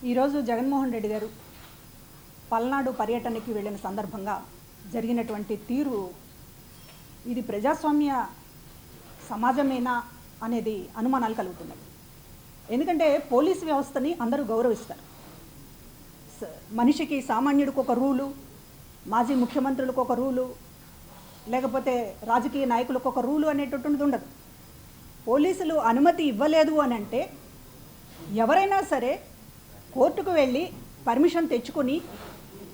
ఈరోజు జగన్మోహన్ రెడ్డి గారు పల్నాడు పర్యటనకి వెళ్ళిన సందర్భంగా జరిగినటువంటి తీరు ఇది ప్రజాస్వామ్య సమాజమేనా అనేది అనుమానాలు కలుగుతున్నాయి. ఎందుకంటే పోలీసు వ్యవస్థని అందరూ గౌరవిస్తారు. మనిషికి సామాన్యుడికి ఒక రూలు, మాజీ ముఖ్యమంత్రులకు ఒక రూలు, లేకపోతే రాజకీయ నాయకులకు ఒక రూలు అనేటటువంటిది ఉండదు. పోలీసులు అనుమతి ఇవ్వలేదు అని అంటే ఎవరైనా సరే కోర్టుకు వెళ్ళి పర్మిషన్ తెచ్చుకొని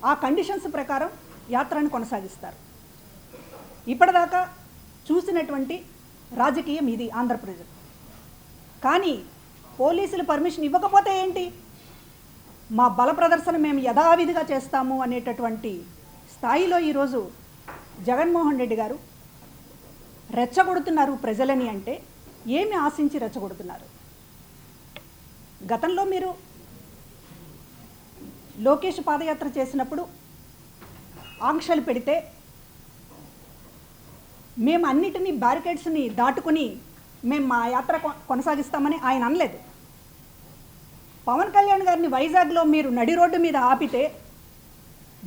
ఆ కండిషన్స్ ప్రకారం యాత్రను కొనసాగిస్తారు. ఇప్పటిదాకా చూసినటువంటి రాజకీయం ఇది ఆంధ్రప్రదేశ్. కానీ పోలీసులు పర్మిషన్ ఇవ్వకపోతే ఏంటి, మా బల ప్రదర్శన మేము యథావిధిగా చేస్తాము అనేటటువంటి స్థాయిలో ఈరోజు జగన్మోహన్ రెడ్డి గారు రెచ్చగొడుతున్నారు ప్రజలని. అంటే ఏమి ఆశించి రెచ్చగొడుతున్నారు? గతంలో మీరు లోకేష్ పాదయాత్ర చేసినప్పుడు ఆంక్షలు పెడితే మేము అన్నిటినీ బ్యారికేడ్స్ని దాటుకుని మేము మా యాత్ర కొనసాగిస్తామని ఆయన అనలేదు. పవన్ కళ్యాణ్ గారిని వైజాగ్లో మీరు నడి రోడ్డు మీద ఆపితే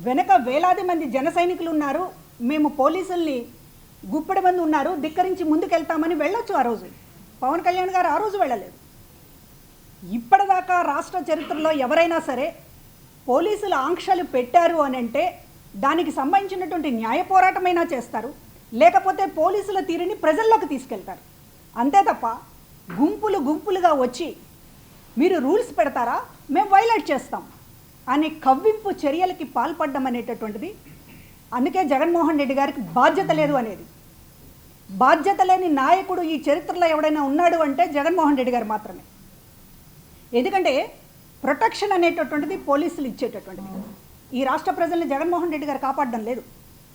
వెనక వేలాది మంది జన సైనికులు ఉన్నారు, మేము పోలీసుల్ని గుప్పెడి మంది ఉన్నారు, ధిక్కరించి ముందుకెళ్తామని వెళ్ళొచ్చు. ఆ రోజు పవన్ కళ్యాణ్ గారు ఆ రోజు వెళ్ళలేదు. ఇప్పటిదాకా రాష్ట్ర చరిత్రలో ఎవరైనా సరే పోలీసులు ఆంక్షలు పెట్టారు అని అంటే దానికి సంబంధించినటువంటి న్యాయ పోరాటమైనా చేస్తారు, లేకపోతే పోలీసుల తీరుని ప్రజల్లోకి తీసుకెళ్తారు. అంతే తప్ప గుంపులు గుంపులుగా వచ్చి మీరు రూల్స్ పెడతారా, మేము వైలేట్ చేస్తాం అనే కవ్వింపు చర్యలకి పాల్పడడం అనేటటువంటిది. అందుకే జగన్మోహన్ రెడ్డి గారికి బాధ్యత లేదు అనేది. బాధ్యత లేని నాయకుడు ఈ చరిత్రలో ఎవడైనా ఉన్నాడు అంటే జగన్మోహన్ రెడ్డి గారు మాత్రమే. ఎందుకంటే ప్రొటెక్షన్ అనేటటువంటిది పోలీసులు ఇచ్చేటటువంటిది. ఈ రాష్ట్ర ప్రజల్ని జగన్మోహన్ రెడ్డి గారు కాపాడడం లేదు,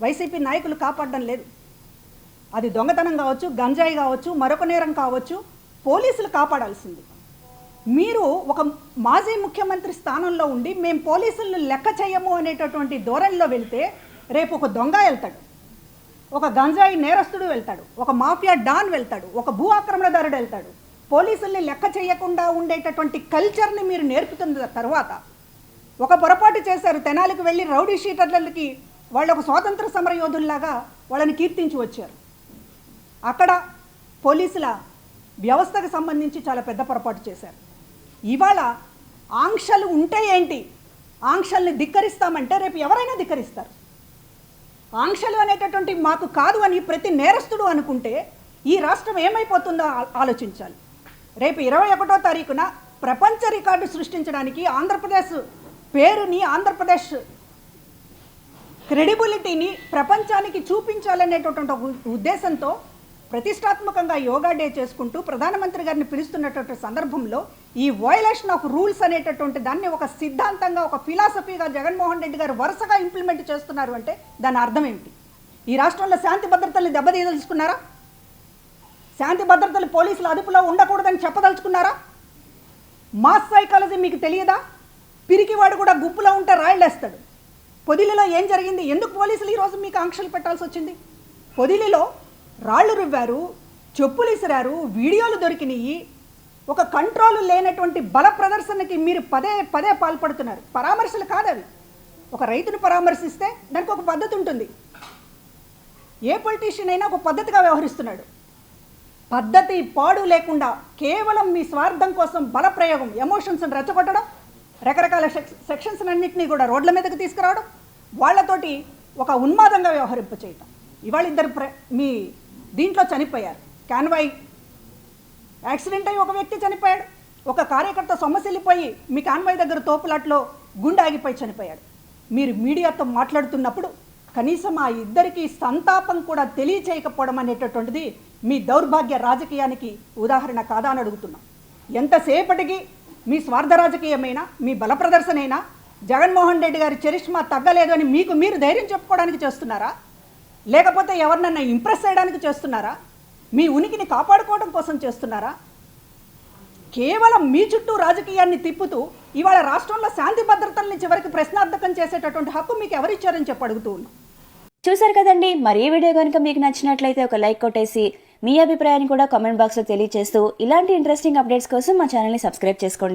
వైసీపీ నాయకులు కాపాడడం లేదు. అది దొంగతనం కావచ్చు, గంజాయి కావచ్చు, మరొక నేరం కావచ్చు, పోలీసులు కాపాడాల్సింది. మీరు ఒక మాజీ ముఖ్యమంత్రి స్థానంలో ఉండి మేము పోలీసులను లెక్క చేయము అనేటటువంటి ధోరణిలో వెళ్తే రేపు ఒక దొంగ వెళ్తాడు, ఒక గంజాయి నేరస్తుడు వెళ్తాడు, ఒక మాఫియా డాన్ వెళ్తాడు, ఒక భూ ఆక్రమణదారుడు వెళ్తాడు. పోలీసుల్ని లెక్క చేయకుండా ఉండేటటువంటి కల్చర్ని మీరు నేర్పుతున్న తర్వాత ఒక పొరపాటు చేశారు. తెనాలికి వెళ్ళి రౌడీ షీటర్లకి వాళ్ళు ఒక స్వాతంత్ర సమర యోధుల్లాగా వాళ్ళని కీర్తించి వచ్చారు. అక్కడ పోలీసుల వ్యవస్థకు సంబంధించి చాలా పెద్ద పొరపాటు చేశారు. ఇవాళ ఆంక్షలు ఉంటే ఏంటి, ఆంక్షల్ని ధిక్కరిస్తామంటే రేపు ఎవరైనా ధిక్కరిస్తారు. ఆంక్షలు అనేటటువంటి మాకు కాదు అని ప్రతి నేరస్తుడు అనుకుంటే ఈ రాష్ట్రం ఏమైపోతుందో ఆలోచించాలి. రేపు 21వ తారీఖున ప్రపంచ రికార్డు సృష్టించడానికి ఆంధ్రప్రదేశ్ పేరుని, ఆంధ్రప్రదేశ్ క్రెడిబిలిటీని ప్రపంచానికి చూపించాలనేటటువంటి ఉద్దేశంతో ప్రతిష్టాత్మకంగా యోగా డే చేసుకుంటూ ప్రధానమంత్రి గారిని పిలుస్తున్నటువంటి సందర్భంలో ఈ వయలేషన్ ఆఫ్ రూల్స్ అనేటటువంటి దాన్ని ఒక సిద్ధాంతంగా, ఒక ఫిలాసఫీగా జగన్మోహన్ రెడ్డి గారు వరుసగా ఇంప్లిమెంట్ చేస్తున్నారు అంటే దాని అర్థం ఏమిటి? ఈ రాష్ట్రంలో శాంతి భద్రతల్ని దెబ్బతీయదలుచుకున్నారా? శాంతి భద్రతలు పోలీసుల అదుపులో ఉండకూడదని చెప్పదలుచుకున్నారా? మాస్ సైకాలజీ మీకు తెలియదా? పిరికివాడు కూడా గుంపులో ఉంటే రాయిలేస్తాడు. పొదిలిలో ఏం జరిగింది? ఎందుకు పోలీసులు ఈరోజు మీకు ఆంక్షలు పెట్టాల్సి వచ్చింది? పొదిలిలో రాళ్ళు రువ్వారు, చెప్పులు ఇసిరారు, వీడియోలు దొరికినాయి. ఒక కంట్రోల్ లేనటువంటి బల ప్రదర్శనకి మీరు పదే పదే పాల్పడుతున్నారు. పరామర్శలు కాదవి. ఒక రైతును పరామర్శిస్తే దానికి ఒక పద్ధతి ఉంటుంది. ఏ పొలిటీషియన్ అయినా ఒక పద్ధతిగా వ్యవహరిస్తున్నాడు. పద్ధతి పాడు లేకుండా కేవలం మీ స్వార్థం కోసం బల ప్రయోగం, ఎమోషన్స్ని రెచ్చగొట్టడం, రకరకాల సెక్షన్స్ అన్నింటినీ కూడా రోడ్ల మీదకి తీసుకురావడం, వాళ్లతోటి ఒక ఉన్మాదంగా వ్యవహరింప చేయటం. ఇవాళ ఇద్దరు మీ దీంట్లో చనిపోయారు. కాన్వాయ్ యాక్సిడెంట్ అయ్యి ఒక వ్యక్తి చనిపోయాడు. ఒక కార్యకర్త సొమ్మసిల్లిపోయి మీ కాన్వాయ్ దగ్గర తోపులాట్లో గుండె ఆగిపోయి చనిపోయాడు. మీరు మీడియాతో మాట్లాడుతున్నప్పుడు కనీసం ఆ ఇద్దరికి సంతాపం కూడా తెలియచేయకపోవడం అనేటటువంటిది మీ దౌర్భాగ్య రాజకీయానికి ఉదాహరణ కాదా అని అడుగుతున్నాం. ఎంతసేపటికి మీ స్వార్థ రాజకీయమైనా, మీ బల ప్రదర్శనైనా జగన్మోహన్ రెడ్డి గారి చరిష్మా తగ్గలేదు అని మీకు మీరు ధైర్యం చెప్పుకోవడానికి చేస్తున్నారా, లేకపోతే ఎవరినన్నా ఇంప్రెస్ చేయడానికి చేస్తున్నారా, మీ ఉనికిని కాపాడుకోవడం కోసం చేస్తున్నారా? కేవలం మీ చుట్టూ రాజకీయాన్ని తిప్పుతూ ఇవాళ రాష్ట్రంలో శాంతి భద్రతల్ని చివరికి ప్రశ్నార్థకం చేసేటటువంటి హక్కు మీకు ఎవరిచ్చారని చెప్పి అడుగుతూ ఉన్నాం. చూసారు కదండి. మరి ఈ వీడియో కనుక మీకు నచ్చినట్లయితే ఒక లైక్ కొట్టేసి మీ అభిప్రాయాన్ని కూడా కామెంట్ బాక్స్లో తెలియజేస్తూ ఇలాంటి ఇంట్రెస్టింగ్ అప్డేట్స్ కోసం మా ఛానల్ని సబ్స్క్రైబ్ చేసుకోండి.